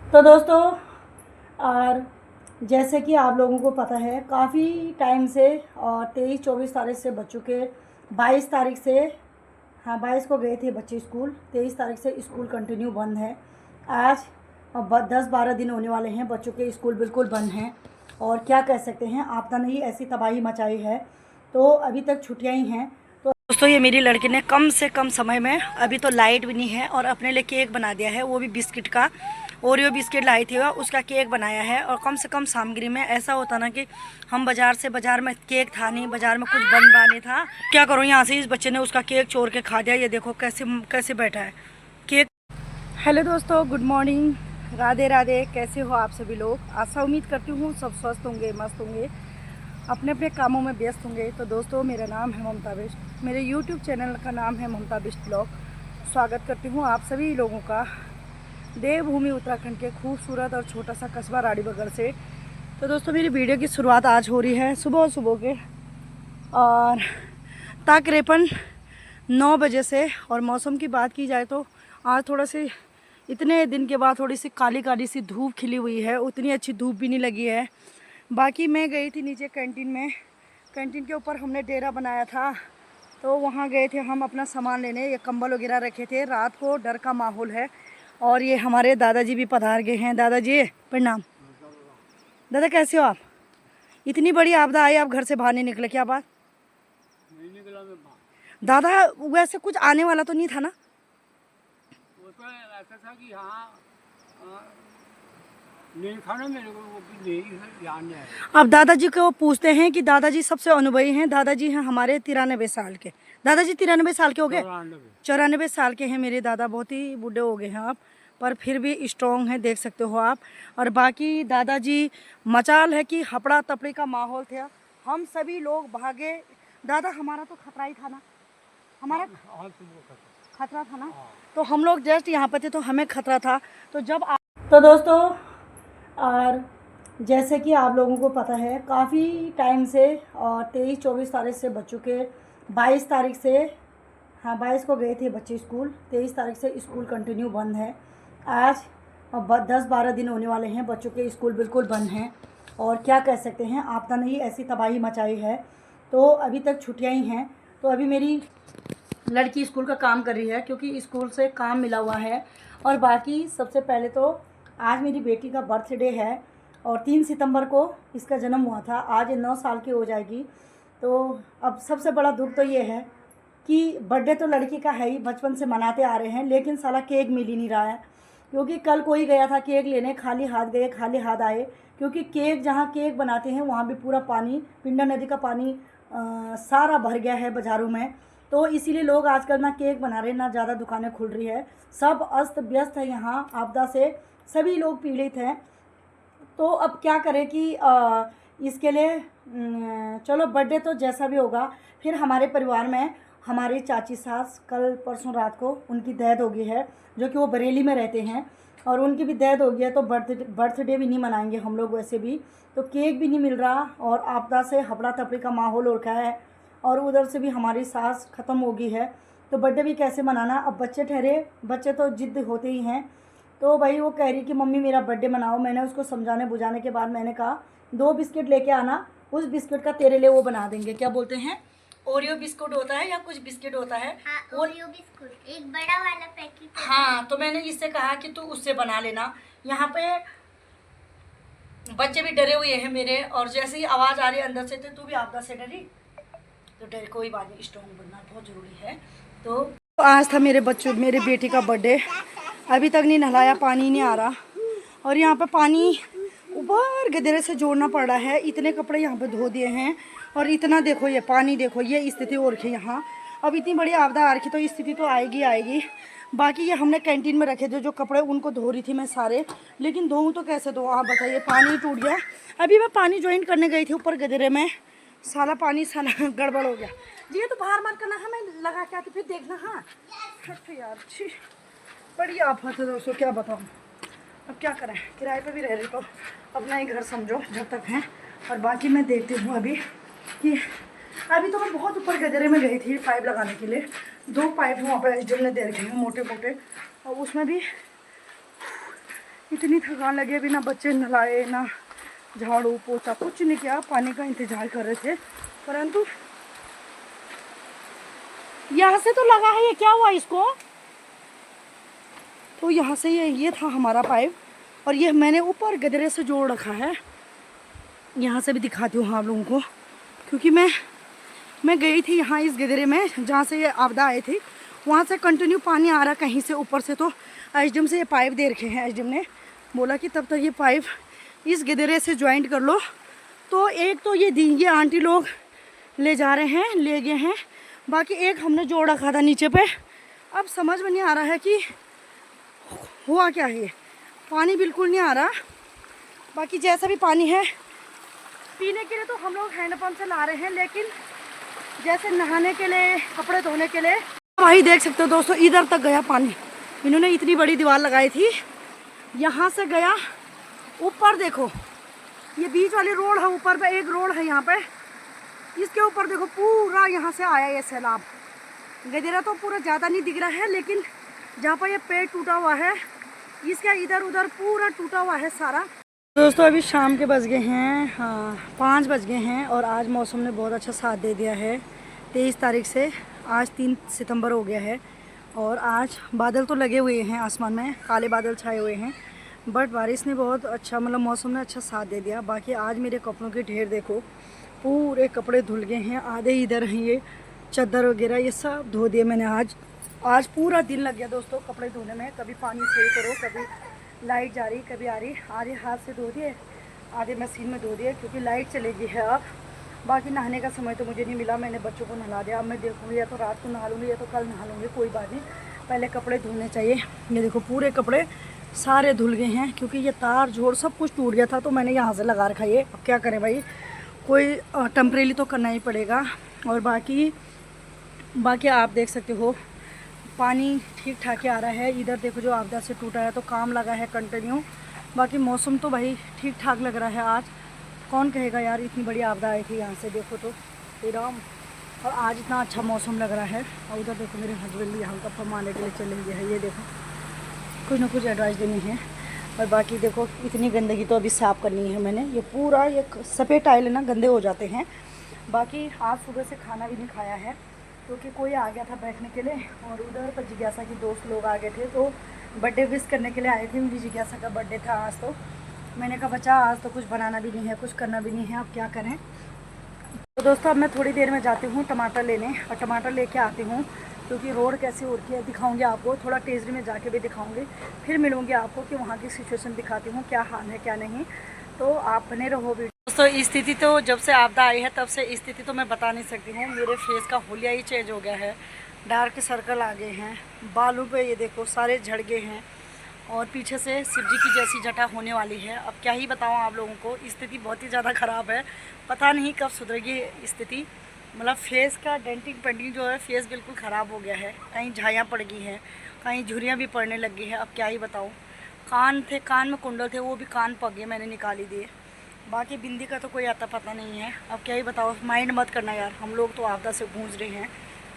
तो दोस्तों, और जैसे कि आप लोगों को पता है काफ़ी टाइम से और 23-24 तारीख से बच्चों के 22 तारीख से, हाँ 22 को गए थे बच्चे स्कूल, 23 तारीख से स्कूल कंटिन्यू बंद है। आज 10-12 दिन होने वाले हैं बच्चों के स्कूल बिल्कुल बंद हैं। और क्या कह सकते हैं, आपदा ने ही ऐसी तबाही मचाई है। तो अभी तक छुट्टियां ही हैं। तो दोस्तों, ये मेरी लड़की ने कम से कम समय में, अभी तो लाइट भी नहीं है, और अपने लिए केक बना दिया है, वो भी बिस्किट का। ओरियो बिस्किट लाई थी वह, उसका केक बनाया है। और कम से कम सामग्री में ऐसा होता ना कि हम बाज़ार में केक था नहीं, बाज़ार में कुछ बन रहा नहीं था, क्या करूँ, यहाँ से इस बच्चे ने उसका केक चोर के खा दिया। ये देखो कैसे कैसे बैठा है केक। हेलो दोस्तों, गुड मॉर्निंग, राधे राधे। कैसे हो आप सभी लोग? आशा उम्मीद करती हूँ सब स्वस्थ होंगे, मस्त होंगे, अपने अपने कामों में व्यस्त होंगे। तो दोस्तों, मेरा नाम है ममता बिष्ट, मेरे यूट्यूब चैनल का नाम है ममता बिष्ट ब्लॉग। स्वागत करती हूँ आप सभी लोगों का देवभूमि उत्तराखंड के खूबसूरत और छोटा सा कस्बा रानीबगढ़ से। तो दोस्तों, मेरी वीडियो की शुरुआत आज हो रही है सुबह सुबह के, और तकरीबन 9 बजे से। और मौसम की बात की जाए तो आज थोड़ा सी, इतने दिन के बाद थोड़ी सी काली काली सी धूप खिली हुई है, उतनी अच्छी धूप भी नहीं लगी है। बाकी मैं गई थी नीचे कैंटीन में, कैंटीन के ऊपर हमने डेरा बनाया था, तो वहाँ गए थे हम अपना सामान लेने। ये कंबल वगैरह रखे थे, रात को डर का माहौल है। और ये हमारे दादाजी भी पधार गए हैं। दादाजी प्रणाम। दादा कैसे हो आप? इतनी बड़ी आपदा आई, आप घर से बाहर नहीं निकले, क्या बात? नहीं निकला मैं बाहर। दादा वैसे कुछ आने वाला तो नहीं था ना? वो तो ऐसा था कि हाँ नहीं था ना मेरे को, वो भी नहीं ध्यान नहीं आया। अब दादाजी को पूछते हैं कि दादाजी सबसे अनुभवी हैं। दादाजी हैं हमारे 93 साल के। दादाजी 93 साल के हो गए? 94 साल के हैं मेरे दादा, बहुत ही बूढ़े हो गए हैं आप, पर फिर भी स्ट्रॉन्ग हैं, देख सकते हो आप। और बाकी दादाजी, मचाल है कि हपड़ा तपड़ी का माहौल था, हम सभी लोग भागे। दादा हमारा तो खतरा ही था ना, हमारा हाँ तो वो खतरा था ना, हाँ। तो हम लोग जस्ट यहाँ पे थे तो हमें खतरा था। तो जब तो दोस्तों, और जैसे कि आप लोगों को पता है काफ़ी टाइम से और 23-24 तारीख से बच्चों के 22 तारीख से, हाँ 22 को गए थे बच्चे स्कूल, 23 तारीख से स्कूल कंटिन्यू बंद है। आज 10-12 दिन होने वाले हैं बच्चों के स्कूल बिल्कुल बंद हैं। और क्या कह सकते हैं, आपदा ने ही ऐसी तबाही मचाई है। तो अभी तक छुट्टियां ही हैं। तो अभी मेरी लड़की स्कूल का काम कर रही है, क्योंकि स्कूल से काम मिला हुआ है। और बाकी सबसे पहले तो आज मेरी बेटी का बर्थडे है, और 3 सितंबर को इसका जन्म हुआ था, आज 9 साल की हो जाएगी। तो अब सबसे बड़ा दुख तो ये है कि बर्थडे तो लड़की का है ही, बचपन से मनाते आ रहे हैं, लेकिन साला केक मिल ही नहीं रहा है। क्योंकि कल कोई गया था केक लेने, खाली हाथ गए खाली हाथ आए। क्योंकि केक, जहाँ केक बनाते हैं वहाँ भी पूरा पानी, पिंडा नदी का पानी सारा भर गया है बाज़ारों में। तो इसीलिए लोग आजकल ना केक बना रहे, ना ज़्यादा दुकानें खुल रही है, सब अस्त व्यस्त है यहाँ आपदा से, सभी लोग पीड़ित हैं। तो अब क्या करें कि इसके लिए चलो बर्थडे तो जैसा भी होगा। फिर हमारे परिवार में हमारी चाची सास कल परसों रात को उनकी डेथ हो गई है, जो कि वो बरेली में रहते हैं, और उनकी भी डेथ हो गई है। तो बर्थडे भी नहीं मनाएंगे हम लोग वैसे भी। तो केक भी नहीं मिल रहा, और आपदा से हपड़ा तपड़ी का माहौल हो रखा है, और उधर से भी हमारी सास ख़त्म हो गई है। तो बर्थडे भी कैसे मनाना? अब बच्चे ठहरे, बच्चे तो जिद्द होते ही हैं। तो भाई वो कह रही कि मम्मी मेरा बर्थडे मनाओ। मैंने उसको समझाने बुझाने के बाद मैंने कहा 2 बिस्किट लेके आना, उस बिस्किट का तेरे लिए वो बना देंगे, क्या बोलते हैं, ओरियो बिस्कुट होता है या कुछ बिस्किट होता है। हाँ, ओरियो बिस्कुट, एक बड़ा वाला पैकेट है। हाँ, तो मैंने इससे कहा कि तू उससे बना लेना। यहाँ पे बच्चे भी डरे हुए हैं मेरे, और जैसे ही आवाज़ आ रही है अंदर से, तो तू भी आपदा से डरी, तो डर कोई बात नहीं, स्ट्रॉन्ग बनना बहुत ज़रूरी है। तो आज था मेरे बेटी का बर्थडे, अभी तक नहीं नहलाया, पानी नहीं आ रहा। और यहाँ पे पानी ऊपर गदेरे से जोड़ना पड़ रहा है, इतने कपड़े यहाँ पे धो दिए हैं। और इतना देखो, ये पानी देखो, ये स्थिति हो रखी है यहाँ। अब इतनी बड़ी आपदा आ रखी, तो स्थिति तो आएगी आएगी। बाकी ये हमने कैंटीन में रखे थे जो कपड़े, उनको धो रही थी मैं सारे, लेकिन धोऊँ तो कैसे धोऊँ आप बताइए, पानी टूट गया। अभी मैं पानी ज्वाइन करने गई थी ऊपर गदेरे में, साला पानी साला गड़बड़ हो गया जी। ये तो बाहर मत करना, हाँ मैं लगा के आती फिर देखना। हाँ यार छी, बड़ी आफत है दोस्तों, क्या बताऊँ। अब क्या करें, किराए पे भी रह रही तो अपना ही घर समझो जब तक हैं। और बाकी मैं देखती हूँ अभी कि अभी तो मैं बहुत ऊपर गजरे में गई थी पाइप लगाने के लिए, 2 पाइप वहाँ पर एसडीएम ने दे रखे हैं मोटे मोटे, और उसमें भी इतनी थकान लगी, अभी ना बच्चे नहलाए ना झाड़ू पोछा कुछ नहीं किया, पानी का इंतजार कर रहे थे। परंतु यहाँ से तो लगा है, ये क्या हुआ इसको? तो यहाँ से ये था हमारा पाइप, और ये मैंने ऊपर गदरे से जोड़ रखा है। यहाँ से भी दिखाती हूँ आप लोगों को, क्योंकि मैं गई थी यहाँ इस गदरे में जहाँ से ये आपदा आए थे, वहाँ से कंटिन्यू पानी आ रहा कहीं से ऊपर से। तो एसडीएम से ये पाइप दे रखे हैं, एसडीएम ने बोला कि तब तक ये पाइप इस गदरे से ज्वाइंट कर लो। तो एक तो ये आंटी लोग ले जा रहे हैं, ले गए हैं, बाकी एक हमने जोड़ रखा था नीचे पे। अब समझ में नहीं आ रहा है कि हुआ क्या है, पानी बिल्कुल नहीं आ रहा। बाकी जैसा भी पानी है पीने के लिए तो हम लोग हैंडपम्प से ला रहे हैं, लेकिन जैसे नहाने के लिए, कपड़े धोने के लिए, वही देख सकते हो दोस्तों, इधर तक गया पानी। इन्होंने इतनी बड़ी दीवार लगाई थी, यहाँ से गया ऊपर। देखो ये बीच वाली रोड है, ऊपर पे एक रोड है यहाँ पे, इसके ऊपर देखो पूरा यहाँ से आया ये सैलाब। गदेरा तो पूरा ज़्यादा नहीं दिख रहा है, लेकिन जहाँ पर ये पेड़ टूटा हुआ है इसका इधर उधर पूरा टूटा हुआ है सारा। दोस्तों अभी शाम के बज गए हैं, हाँ 5 बज गए हैं, और आज मौसम ने बहुत अच्छा साथ दे दिया है। 23 तारीख से आज 3 सितंबर हो गया है, और आज बादल तो लगे हुए हैं आसमान में, काले बादल छाए हुए हैं, बट बारिश ने बहुत अच्छा, मतलब मौसम ने अच्छा साथ दे दिया। बाकी आज मेरे कपड़ों के ढेर देखो, पूरे कपड़े धुल गए हैं, आधे इधर हैं, ये चादर वगैरह ये सब धो दिए मैंने। आज पूरा दिन लग गया दोस्तों कपड़े धोने में, कभी पानी सही करो, कभी लाइट जा रही कभी आ रही, आधे हाथ से धो दिए, आधे मशीन में धो दिए, क्योंकि लाइट चलेगी है अब। बाकी नहाने का समय तो मुझे नहीं मिला, मैंने बच्चों को नहला दिया। अब मैं देखूँगी या तो रात को नहा लूँगी या तो कल नहा लूँगी, कोई बात नहीं, पहले कपड़े धुलने चाहिए। ये देखो पूरे कपड़े सारे धुल गए हैं, क्योंकि ये तार जोड़ सब कुछ टूट गया था, तो मैंने यहाँ से लगा रखा है। अब क्या करें भाई, कोई टेम्परेरी तो करना ही पड़ेगा। और बाकी आप देख सकते हो पानी ठीक ठाक ही आ रहा है। इधर देखो जो आपदा से टूटा है तो काम लगा है कंटिन्यू। बाकी मौसम तो भाई ठीक ठाक लग रहा है आज। कौन कहेगा यार इतनी बड़ी आपदा आई थी यहाँ से, देखो तो राम, और आज इतना अच्छा मौसम लग रहा है। और उधर देखो मेरे हस्बैंड भी यहाँ गप्पा मारने के लिए चले गए हैं, ये देखो कुछ ना कुछ एडवाइस देनी है। और बाकी देखो इतनी गंदगी तो अभी साफ़ करनी है मैंने, ये पूरा ये सफ़ेद टाइल है ना, गंदे हो जाते हैं। बाकी आज सुबह से खाना भी नहीं खाया है, क्योंकि कोई आ गया था बैठने के लिए, और उधर पर जिज्ञासा के दोस्त लोग आ गए थे, तो बर्थडे विश करने के लिए आए थे। मेरी जिज्ञासा का बर्थडे था आज, तो मैंने कहा बच्चा आज तो कुछ बनाना भी नहीं है, कुछ करना भी नहीं है, अब क्या करें। तो दोस्तों अब मैं थोड़ी देर में जाती हूँ टमाटर लेने, और टमाटर लेके आती हूँ, क्योंकि रोड कैसी हो रही है दिखाऊंगी आपको, थोड़ा टेजरी में जाके भी दिखाऊंगी, फिर मिलूँगी आपको कि वहाँ की सिचुएशन दिखाती हूँ क्या हाल है क्या नहीं। तो आप बने रहो वीडियो। दोस्तों स्थिति तो जब से आपदा आई है तब से स्थिति तो मैं बता नहीं सकती हूँ, मेरे फेस का हुलिया ही चेंज हो गया है, डार्क सर्कल आ गए हैं, बालों पे ये देखो सारे झड़ गए हैं, और पीछे से शिव जी की जैसी जटा होने वाली है। अब क्या ही बताऊँ आप लोगों को, स्थिति बहुत ही ज़्यादा ख़राब है, पता नहीं कब सुधरेगी स्थिति। मतलब फेस का डेंटिंग पेंटिंग जो है, फेस बिल्कुल ख़राब हो गया है, कहीं झाइयाँ पड़ गई हैं, कहीं झुर्रियाँ भी पड़ने लग गई हैं। अब क्या ही बताऊँ, कान थे, कान में कुंडल थे, वो भी कान पक गए, मैंने निकाल ही दिए। बाकी बिंदी का तो कोई आता पता नहीं है। अब क्या ही बताओ, माइंड मत करना यार, हम लोग तो आपदा से गूंज रहे हैं,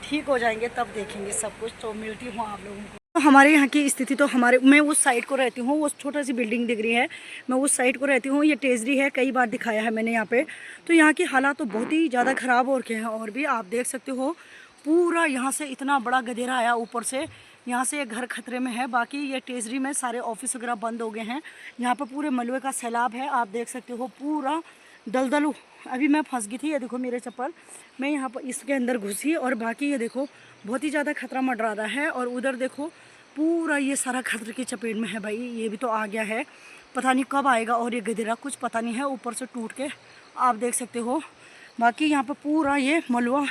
ठीक हो जाएंगे तब देखेंगे सब कुछ। तो मिलती हूँ आप लोगों को। तो हमारे यहाँ की स्थिति तो मैं उस साइड को रहती हूँ, वो छोटा सी बिल्डिंग दिख रही है, मैं उस साइड को रहती हूँ। ये टेजरी है, कई बार दिखाया है मैंने यहाँ पे। तो यहाँ की हालात तो बहुत ही ज़्यादा ख़राब हो रखे हैं, और भी आप देख सकते हो पूरा यहाँ से इतना बड़ा गधेरा आया ऊपर से, यहाँ से ये घर खतरे में है। बाकी ये टेजरी में सारे ऑफिस वगैरह बंद हो गए हैं, यहाँ पर पूरे मलबे का सैलाब है, आप देख सकते हो पूरा दलदल। अभी मैं फंस गई थी, ये देखो मेरे चप्पल, मैं यहाँ पर इसके अंदर घुसी, और बाकी ये देखो बहुत ही ज़्यादा खतरा मंडरा रहा है। और उधर देखो पूरा ये सारा खतरे की चपेट में है भाई, ये भी तो आ गया है, पता नहीं कब आएगा। और ये गधेरा कुछ पता नहीं है, ऊपर से टूट के आप देख सकते हो। बाकी यहाँ पर पूरा ये मलबा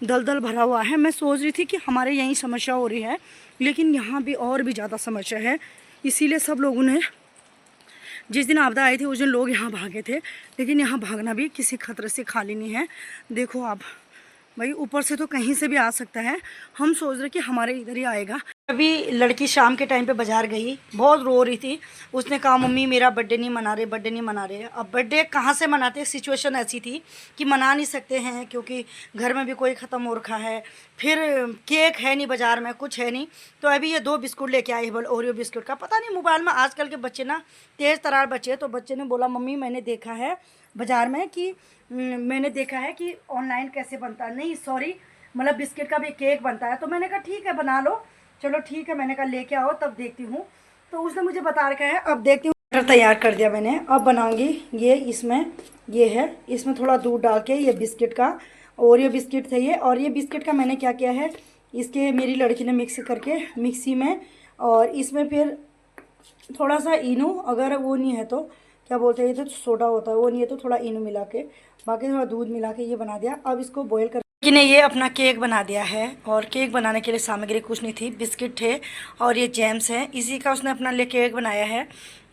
दलदल भरा हुआ है। मैं सोच रही थी कि हमारे यहीं समस्या हो रही है, लेकिन यहाँ भी और भी ज़्यादा समस्या है, इसीलिए सब लोगों ने, जिस दिन आपदा आई थी उस दिन लोग यहाँ भागे थे, लेकिन यहाँ भागना भी किसी खतरे से खाली नहीं है। देखो आप भाई, ऊपर से तो कहीं से भी आ सकता है, हम सोच रहे कि हमारे इधर ही आएगा। अभी लड़की शाम के टाइम पे बाज़ार गई, बहुत रो रही थी। उसने कहा मम्मी मेरा बर्थडे नहीं मना रहे, बर्थडे नहीं मना रहे। अब बर्थडे कहाँ से मनाते, सिचुएशन ऐसी थी कि मना नहीं सकते हैं क्योंकि घर में भी कोई ख़त्म हो रखा है, फिर केक है नहीं बाज़ार में, कुछ है नहीं। तो अभी ये 2 बिस्कुट लेके आई है, बोल ओरियो बिस्कुट का। पता नहीं मोबाइल में आजकल के बच्चे ना तेज़ तरार बच्चे, तो बच्चे ने बोला मम्मी मैंने देखा है बाज़ार में कि मैंने देखा है कि ऑनलाइन कैसे बनता है, नहीं सॉरी मतलब बिस्किट का भी केक बनता है। तो मैंने कहा ठीक है बना लो, चलो ठीक है। मैंने कहा लेके आओ तब देखती हूँ। तो उसने मुझे बता रखा है, अब देखती हूँ। बैटर तैयार कर दिया मैंने, अब बनाऊंगी। ये इसमें ये है, इसमें थोड़ा दूध डाल के, ये बिस्किट का ओरियो बिस्किट थे ये। और ये बिस्किट का मैंने क्या किया है, इसके मेरी लड़की ने मिक्स करके मिक्सी में, और इसमें फिर थोड़ा सा इनो, अगर वो नहीं है तो क्या बोलते हैं, ये तो सोडा होता है, वो नहीं है तो थोड़ा इनो मिला के, बाकी थोड़ा दूध मिला के ये बना दिया। अब इसको बॉयल कर कि ने ये अपना केक बना दिया है। और केक बनाने के लिए सामग्री कुछ नहीं थी, बिस्किट थे और ये जैम्स है, इसी का उसने अपना लिए केक बनाया है।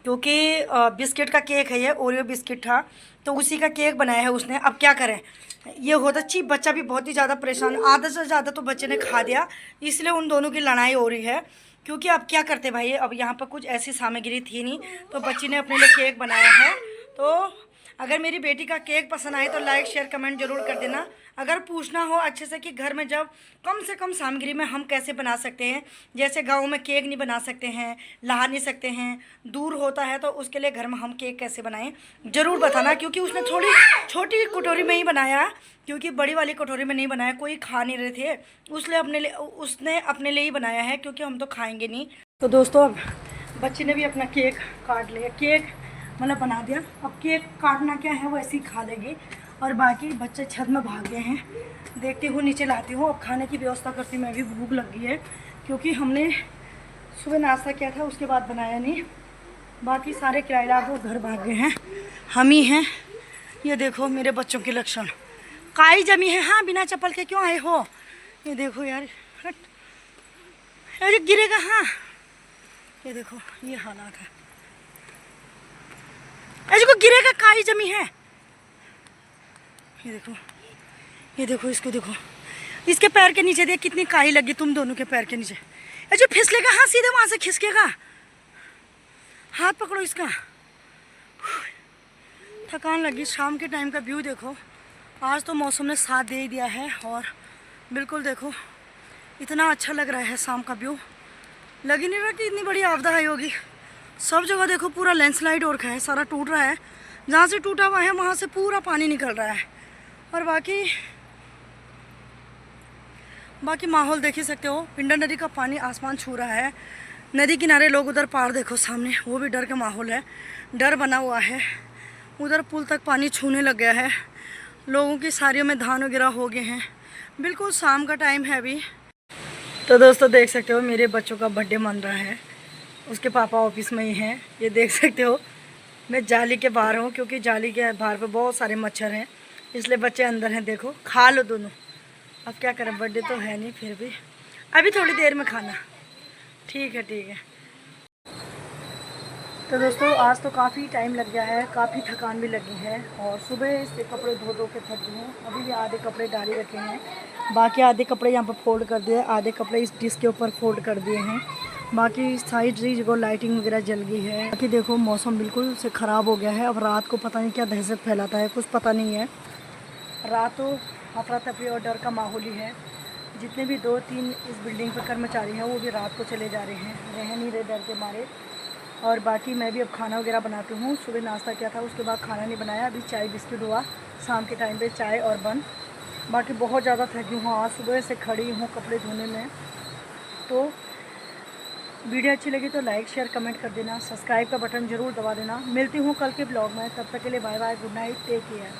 क्योंकि बिस्किट का केक है, ये ओरियो बिस्किट था तो उसी का केक बनाया है उसने। अब क्या करें, ये होता चीप, बच्चा भी बहुत ही ज़्यादा परेशान, आधा से ज़्यादा तो बच्चे ने खा दिया, इसलिए उन दोनों की लड़ाई हो रही है। क्योंकि अब क्या करते भाई, अब यहाँ पर कुछ ऐसी सामग्री थी नहीं, तो बच्ची ने अपने लिए केक बनाया है। तो अगर मेरी बेटी का केक पसंद आए तो लाइक शेयर कमेंट जरूर कर देना। अगर पूछना हो अच्छे से कि घर में जब कम से कम सामग्री में हम कैसे बना सकते हैं, जैसे गांव में केक नहीं बना सकते हैं, ला नहीं सकते हैं, दूर होता है, तो उसके लिए घर में हम केक कैसे बनाएं ज़रूर बताना। क्योंकि उसने थोड़ी छोटी कटोरी में ही बनाया, क्योंकि बड़ी वाली कटोरी में नहीं बनाया, कोई खा नहीं रहे थे, उसने अपने लिए ही बनाया है, क्योंकि हम तो खाएंगे नहीं। तो दोस्तों अब बच्ची ने भी अपना केक काट लिया, केक मतलब बना दिया। अब केक काटना क्या है, वो ऐसे ही खा लेगी। और बाकी बच्चे छत में भाग गए हैं, देखती हूँ नीचे लाती हूँ। अब खाने की व्यवस्था करती हूँ, मैं भी भूख लग गई है, क्योंकि हमने सुबह नाश्ता किया था उसके बाद बनाया नहीं। बाकी सारे किराएदार वो घर भाग गए हैं, हम ही हैं। ये देखो मेरे बच्चों के लक्षण, काई जमी है। हाँ बिना चप्पल के क्यों आए हो, ये देखो यार, हट, अरे गिरेगा। हाँ ये देखो ये हालात है, ऐसे को गिरेगा, काई जमी है। ये देखो इसको देखो, इसके पैर के नीचे देख कितनी काई लगी, तुम दोनों के पैर के नीचे। ऐसे फिसलेगा, हाँ सीधे वहां से खिसकेगा, हाथ पकड़ो इसका। थकान लगी। शाम के टाइम का व्यू देखो, आज तो मौसम ने साथ दे ही दिया है। और बिल्कुल देखो इतना अच्छा लग रहा है शाम का व्यू, लग ही नहीं रहा कि इतनी बड़ी आपदा आई होगी। सब जगह देखो पूरा लैंडस्लाइड हो रखा है, सारा टूट रहा है, जहाँ से टूटा हुआ है वहाँ से पूरा पानी निकल रहा है। और बाकी माहौल देख ही सकते हो, पिंडर नदी का पानी आसमान छू रहा है। नदी किनारे लोग, उधर पहाड़ देखो सामने, वो भी डर का माहौल है, डर बना हुआ है। उधर पुल तक पानी छूने लग गया है, लोगों की सारियों में धान वगैरह हो गए हैं। बिल्कुल शाम का टाइम है अभी। तो दोस्तों देख सकते हो मेरे बच्चों का बर्थडे मन रहा है, उसके पापा ऑफिस में ही हैं। ये देख सकते हो मैं जाली के बाहर हूँ, क्योंकि जाली के बाहर पे बहुत सारे मच्छर हैं, इसलिए बच्चे अंदर हैं। देखो खा लो दोनों, अब क्या करें, बर्थडे तो है नहीं, फिर भी अभी थोड़ी देर में खाना। ठीक है ठीक है। तो दोस्तों आज तो काफ़ी टाइम लग गया है, काफ़ी थकान भी लगी है, और सुबह से कपड़े धो धो के थक गई हूँ। अभी भी आधे कपड़े डाले रखे हैं, बाकी आधे कपड़े यहाँ पर फोल्ड कर दिए, आधे कपड़े इस डिश के ऊपर फोल्ड कर दिए हैं। बाकी साइड जगह लाइटिंग वगैरह जल गई है। बाकी देखो मौसम बिल्कुल से ख़राब हो गया है। अब रात को पता नहीं क्या दहशत फैलाता है, कुछ पता नहीं है। रात तो अफरा तफरी और डर का माहौल ही है। जितने भी 2-3 इस बिल्डिंग पर कर्मचारी हैं वो भी रात को चले जा रहे हैं, रह नहीं रहे डर के मारे। और बाकी मैं भी अब खाना वगैरह बनाती हूँ। सुबह नाश्ता किया था, उसके बाद खाना नहीं बनाया, अभी चाय बिस्किट हुआ शाम के टाइम पे, चाय और बन। बाकी बहुत ज़्यादा थकी हूँ, आज सुबह से खड़ी हूँ कपड़े धोने में। तो वीडियो अच्छी लगी तो लाइक शेयर कमेंट कर देना, सब्सक्राइब का बटन ज़रूर दबा देना। मिलती हूँ कल के ब्लॉग में, तब तक के लिए bye bye, good night, take care.